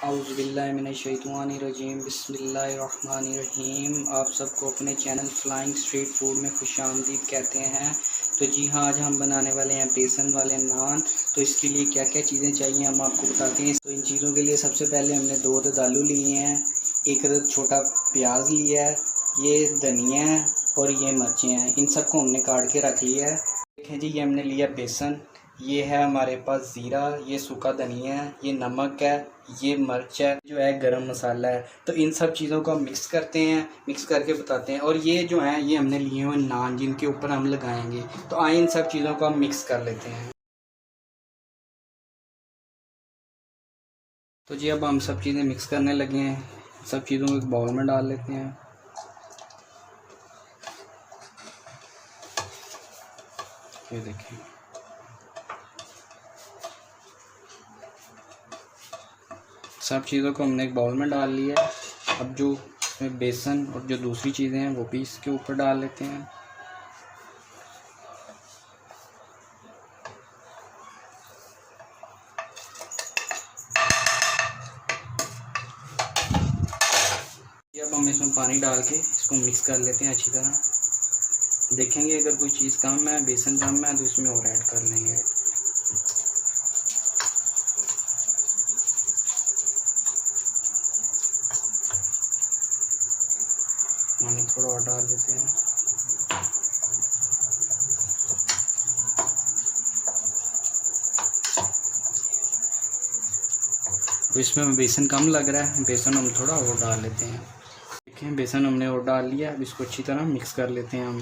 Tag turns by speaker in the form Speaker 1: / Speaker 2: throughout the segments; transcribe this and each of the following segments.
Speaker 1: औज़ुबिल्लाहिमिनश्शैतानिर्रजीम बिस्मिल्लाहिर्रहमानिर्रहीम। आप सबको अपने चैनल फ्लाइंग स्ट्रीट फूड में खुशामदीद कहते हैं। तो जी हाँ, आज हम बनाने वाले हैं बेसन वाले नान। तो इसके लिए क्या क्या चीज़ें चाहिए हम आपको बताते हैं। तो इन चीज़ों के लिए सबसे पहले हमने 2 अदद आलू लिए हैं, 1 अदद छोटा प्याज लिया है, ये धनिया है और ये मिर्चें हैं। इन सबको हमने काट के रख लिया है। देखें जी, ये हमने लिया बेसन, ये है हमारे पास ज़ीरा, ये सूखा धनिया है, ये नमक है, ये मिर्च है, जो है गरम मसाला है। तो इन सब चीज़ों को हम मिक्स करते हैं, मिक्स करके बताते हैं। और ये जो है ये हमने लिए हुए नान जिनके ऊपर हम लगाएंगे। तो आइए इन सब चीज़ों को हम मिक्स कर लेते हैं। तो जी अब हम सब चीज़ें मिक्स करने लगे हैं। सब चीज़ों को एक बाउल में डाल लेते हैं। ये देखिए, सब चीज़ों को हमने एक बाउल में डाल लिया है। अब जो इसमें बेसन और जो दूसरी चीज़ें हैं वो भी इसके ऊपर डाल लेते हैं। अब हम इसमें पानी डाल के इसको मिक्स कर लेते हैं अच्छी तरह। देखेंगे अगर कोई चीज़ कम है, बेसन कम है, तो इसमें और ऐड कर लेंगे। पानी थोड़ा और डाल देते हैं। तो इसमें बेसन कम लग रहा है, बेसन हम थोड़ा और डाल लेते हैं। देखें, बेसन हमने और डाल लिया। अब इसको अच्छी तरह मिक्स कर लेते हैं हम।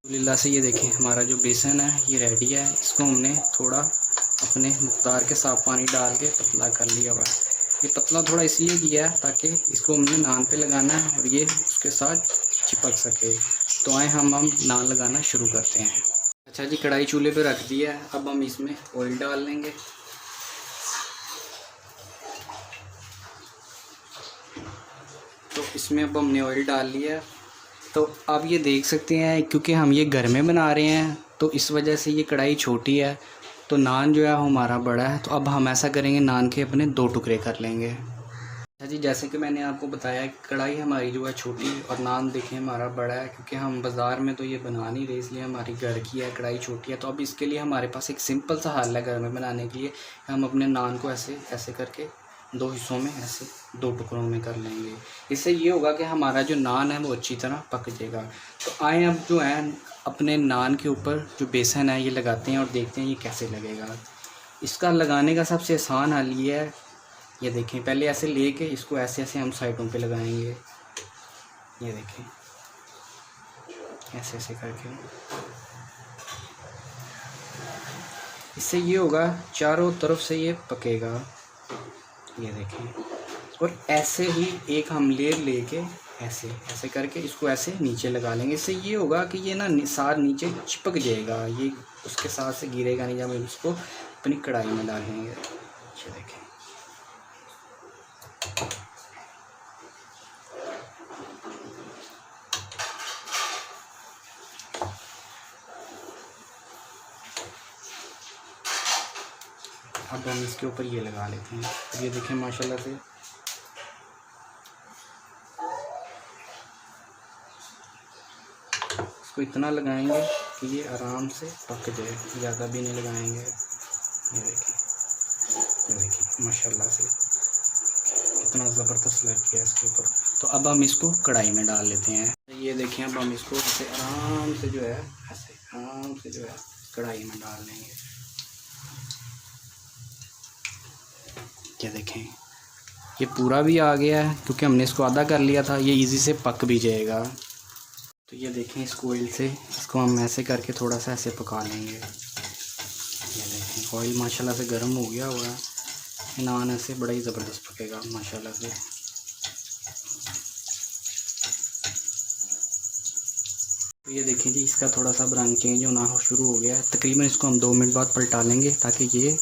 Speaker 1: अल्हम्दुलिल्लाह से ये देखें, हमारा जो बेसन है ये रेडी है। इसको हमने थोड़ा अपने मुक़दार के साफ पानी डाल के पतला कर लिया हुआ है। ये पतला थोड़ा इसलिए किया है ताकि इसको हमने नान पे लगाना है और ये उसके साथ चिपक सके। तो आए हम नान लगाना शुरू करते हैं। अच्छा जी, कढ़ाई चूल्हे पे रख दिया है। अब हम इसमें ऑयल डाल लेंगे। तो इसमें अब हमने ऑयल डाल लिया है। तो आप ये देख सकते हैं, क्योंकि हम ये घर में बना रहे हैं तो इस वजह से ये कढ़ाई छोटी है, तो नान जो है हमारा बड़ा है। तो अब हम ऐसा करेंगे, नान के अपने 2 टुकड़े कर लेंगे। अच्छा जी, जैसे कि मैंने आपको बताया कढ़ाई हमारी जो है छोटी और नान देखें हमारा बड़ा है, क्योंकि हम बाज़ार में तो ये बना नहीं रहे, इसलिए हमारी घर की है, कढ़ाई छोटी है। तो अब इसके लिए हमारे पास एक सिंपल सा हल है घर में बनाने के लिए। हम अपने नान को ऐसे ऐसे करके 2 हिस्सों में, ऐसे 2 टुकड़ों में कर लेंगे। इससे ये होगा कि हमारा जो नान है वो अच्छी तरह पक जाएगा। तो आए अब जो है अपने नान के ऊपर जो बेसन है ये लगाते हैं और देखते हैं ये कैसे लगेगा। इसका लगाने का सबसे आसान हल ये है, ये देखें, पहले ऐसे लेके इसको ऐसे ऐसे हम साइडों पे लगाएंगे। ये देखें, ऐसे ऐसे करके। इससे ये होगा चारों तरफ से ये पकेगा। ये देखें, और ऐसे ही एक हम लेयर लेके ऐसे ऐसे करके इसको ऐसे नीचे लगा लेंगे। इससे ये होगा कि ये ना सार नीचे चिपक जाएगा, ये उसके साथ से गिरेगा नहीं जब हम इसको अपनी कढ़ाई में डालेंगे। ये देखें, अब हम इसके ऊपर ये लगा लेते हैं। अब ये देखें, माशाल्लाह से इसको इतना लगाएंगे कि ये आराम से पक जाए, ज़्यादा भी नहीं लगाएंगे। ये देखिए, ये देखिए, माशाल्लाह से कितना ज़बरदस्त लग गया इसके ऊपर। तो अब हम इसको कढ़ाई में डाल लेते हैं। ये देखें, अब हम इसको ऐसे आराम से जो है, ऐसे आराम से जो है कढ़ाई में डाल लेंगे। क्या देखें, ये पूरा भी आ गया है, क्योंकि हमने इसको आधा कर लिया था। ये इजी से पक भी जाएगा। तो ये देखें, इस ऑयल से इसको हम ऐसे करके थोड़ा सा ऐसे पका लेंगे। ये देखें, ऑयल माशाल्लाह से गर्म हो गया हुआ है। नान ऐसे बड़ा ही ज़बरदस्त पकेगा माशाल्लाह से। तो ये देखें जी, इसका थोड़ा सा रंग चेंज होना शुरू हो गया है। तकरीबन इसको हम 2 मिनट बाद पलटा लेंगे ताकि ये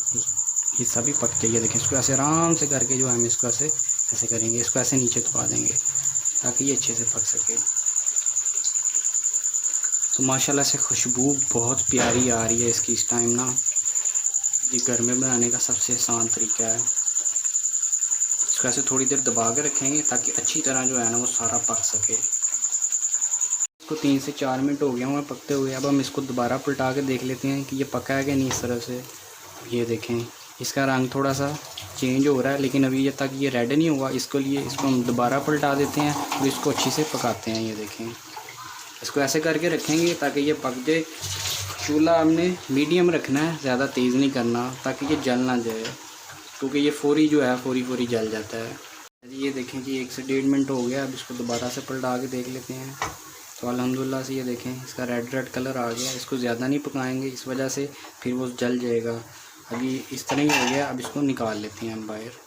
Speaker 1: हिस्सा भी पक जाए। ये देखें, इसको ऐसे आराम से करके जो हम इसको ऐसे ऐसे करेंगे, इसको ऐसे नीचे दबा देंगे ताकि ये अच्छे से पक सके। तो माशाल्लाह से खुशबू बहुत प्यारी आ रही है इसकी इस टाइम ना। ये घर में बनाने का सबसे आसान तरीका है। इसको ऐसे थोड़ी देर दबा के रखेंगे ताकि अच्छी तरह जो है ना वो सारा पक सके। इसको 3 से 4 मिनट हो गया हुआ पकते हुए। अब हम इसको दोबारा पलटा के देख लेते हैं कि ये पका है कि नहीं। इस तरह से ये देखें, इसका रंग थोड़ा सा चेंज हो रहा है, लेकिन अभी तक ये रेड नहीं हुआ। इसको हम दोबारा पलटा देते हैं और इसको अच्छी से पकाते हैं। ये देखें, इसको ऐसे करके रखेंगे ताकि ये पक जाए। चूल्हा हमने मीडियम रखना है, ज़्यादा तेज़ नहीं करना ताकि ये जल ना जाए, क्योंकि ये फौरी जो है फौरी जल जाता है। ये देखें कि 1 से 1.5 मिनट हो गया। अब इसको दोबारा से पलटा के देख लेते हैं। तो अल्हम्दुलिल्लाह से ये देखें इसका रेड कलर आ गया। इसको ज़्यादा नहीं पकाएंगे, इस वजह से फिर वो जल जाएगा। अभी इस तरह ही हो गया। अब इसको निकाल लेते हैं हम बाहर।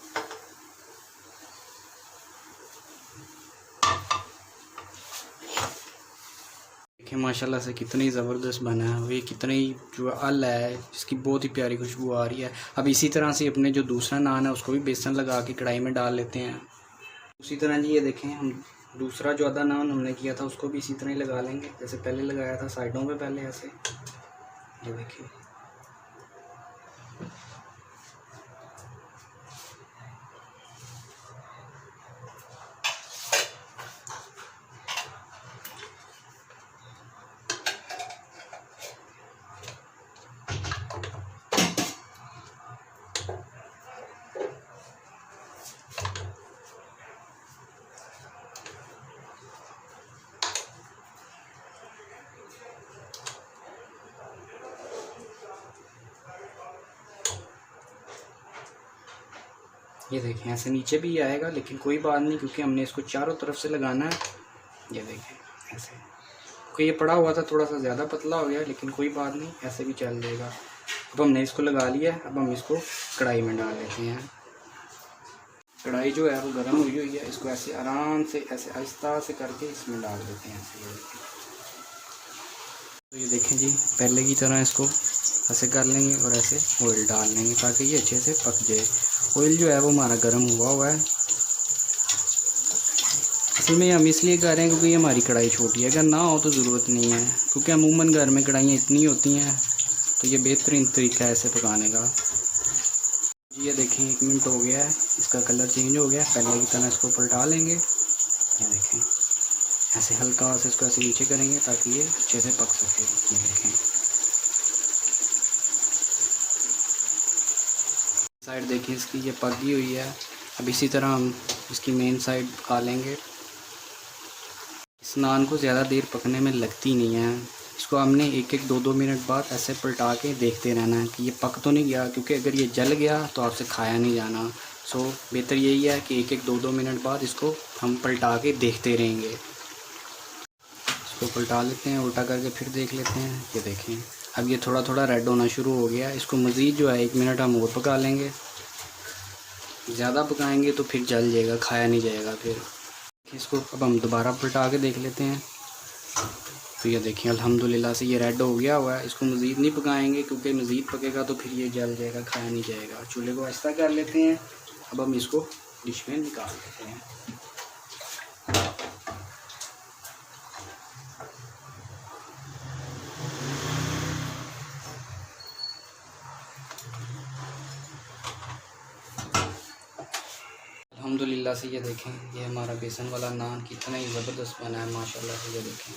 Speaker 1: देखिए माशाल्लाह से कितनी ज़बरदस्त बना है। ये कितनी जो अल है इसकी बहुत ही प्यारी खुशबू आ रही है। अब इसी तरह से अपने जो दूसरा नान है उसको भी बेसन लगा के कढ़ाई में डाल लेते हैं। उसी तरह जी ये देखें, हम दूसरा जो आधा नान हमने किया था उसको भी इसी तरह ही लगा लेंगे जैसे पहले लगाया था, साइडों पे पहले ऐसे। ये देखिए, ये देखें ऐसे नीचे भी आएगा, लेकिन कोई बात नहीं क्योंकि हमने इसको चारों तरफ से लगाना है। ये देखें ऐसे, क्योंकि ये पड़ा हुआ था थोड़ा सा ज़्यादा पतला हो गया, लेकिन कोई बात नहीं, ऐसे भी चल जाएगा। अब हमने इसको लगा लिया। अब हम इसको कढ़ाई में डाल लेते हैं। कढ़ाई जो है वो गर्म हुई हुई है। इसको ऐसे आराम से ऐसे आहिस्ता से करके इसमें डाल देते हैं ऐसे। तो ये देखें जी, पहले की तरह इसको ऐसे कर लेंगे और ऐसे ऑयल डाल लेंगे ताकि ये अच्छे से पक जाए। ऑयल जो है वो हमारा गर्म हुआ है। असल में हम इसलिए कर रहे हैं क्योंकि ये हमारी कढ़ाई छोटी है। अगर ना हो तो ज़रूरत नहीं है, क्योंकि अमूमन घर में कढ़ाइयाँ इतनी होती हैं, तो ये बेहतरीन तरीका है ऐसे पकाने का। ये देखें 1 मिनट हो गया है, इसका कलर चेंज हो गया। पहले की तरह इसको पलटा लेंगे। ये देखें ऐसे हल्का से इसको ऐसे नीचे करेंगे ताकि ये अच्छे से पक सके। ये देखें साइड देखिए इसकी ये पक गई हुई है। अब इसी तरह हम इसकी मेन साइड पका लेंगे। इस नान को ज़्यादा देर पकने में लगती नहीं है। इसको हमने 1-1, 2-2 मिनट बाद ऐसे पलटा के देखते रहना है कि ये पक तो नहीं गया, क्योंकि अगर ये जल गया तो आपसे खाया नहीं जाना। सो बेहतर यही है कि 1-1, 2-2 मिनट बाद इसको हम पलटा के देखते रहेंगे। इसको पलटा लेते हैं, उल्टा करके फिर देख लेते हैं। ये देखें अब ये थोड़ा थोड़ा रेड होना शुरू हो गया। इसको मज़ीद जो है 1 मिनट हम और पका लेंगे। ज़्यादा पकाएंगे तो फिर जल जाएगा, खाया नहीं जाएगा फिर। इसको अब हम दोबारा पलटा के देख लेते हैं। तो ये देखिए अल्हम्दुलिल्लाह से ये रेड हो गया हुआ है। इसको मज़ीद नहीं पकाएंगे क्योंकि मज़ीद पकेगा तो फिर ये जल जाएगा, खाया नहीं जाएगा। चूल्हे को ऐसा कर लेते हैं। अब हम इसको डिश में निकाल लेते हैं। अल्हम्दुलिल्लाह से ये देखें, ये हमारा बेसन वाला नान कितना ही ज़बरदस्त बना है माशाल्लाह से। ये देखें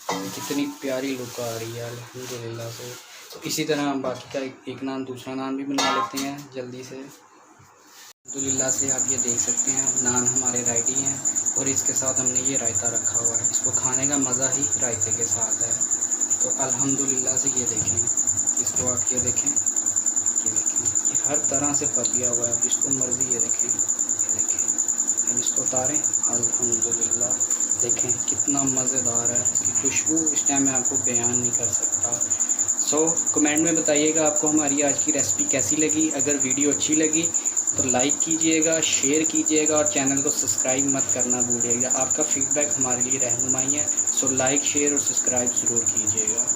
Speaker 1: कितनी प्यारी लुक आ रही है अल्हम्दुलिल्लाह से। तो इसी तरह हम बाकी का एक नान दूसरा नान भी बना लेते हैं जल्दी से। अल्हम्दुलिल्लाह से आप ये देख सकते हैं नान हमारे रेडी हैं और इसके साथ हमने ये रायता रखा हुआ है। इसको खाने का मज़ा ही रायते के साथ है। तो अल्हम्दुलिल्लाह से ये देखें, इसको आप ये देखें, ये हर तरह से पक गया हुआ है। जिसको मर्ज़ी ये देखें, हम इसको उतारें। अल्हम्दुलिल्लाह देखें कितना मज़ेदार है। इसकी खुशबू इस टाइम मैं आपको बयान नहीं कर सकता। सो कमेंट में बताइएगा आपको हमारी आज की रेसिपी कैसी लगी। अगर वीडियो अच्छी लगी तो लाइक कीजिएगा, शेयर कीजिएगा और चैनल को सब्सक्राइब मत करना भूलिएगा। आपका फीडबैक हमारे लिए रहनुमाई है। सो लाइक, शेयर और सब्सक्राइब ज़रूर कीजिएगा।